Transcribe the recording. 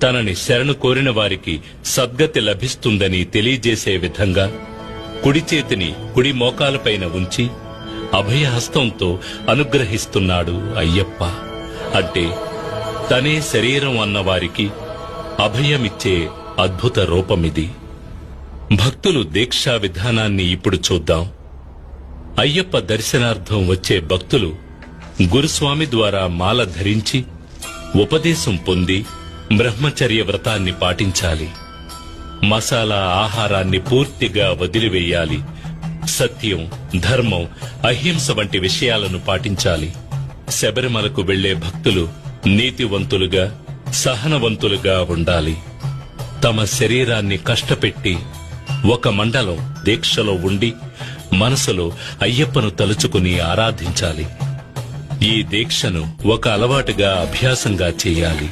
తనని శరణు కోరిన వారికి సద్గతి లభిస్తుందని తెలియజేసే విధంగా కుడి చేతిని కుడి మోకాలపైన ఉంచి అభయహస్తంతో అనుగ్రహిస్తున్నాడు అయ్యప్ప. అంటే తనే శరీరం అన్నవారికి అభయమిచ్చే అద్భుత రూపమిది. భక్తులు దీక్షా విధానాన్ని ఇప్పుడు చూద్దాం. అయ్యప్ప దర్శనార్థం వచ్చే భక్తులు గురుస్వామి ద్వారా మాల ధరించి ఉపదేశం పొంది బ్రహ్మచర్య వ్రతాన్ని పాటించాలి. మసాలా ఆహారాన్ని పూర్తిగా వదిలివేయాలి. సత్యం, ధర్మం, అహింస వంటి విషయాలను పాటించాలి. శబరిమలకు వెళ్లే భక్తులు నీతివంతులుగా, సహనవంతులుగా ఉండాలి. తమ శరీరాన్ని కష్టపెట్టి ఒక మండలం దీక్షలో ఉండి మనసులో అయ్యప్పను తలుచుకుని ఆరాధించాలి. ఈ దీక్షను ఒక అలవాటుగా, అభ్యాసంగా చేయాలి.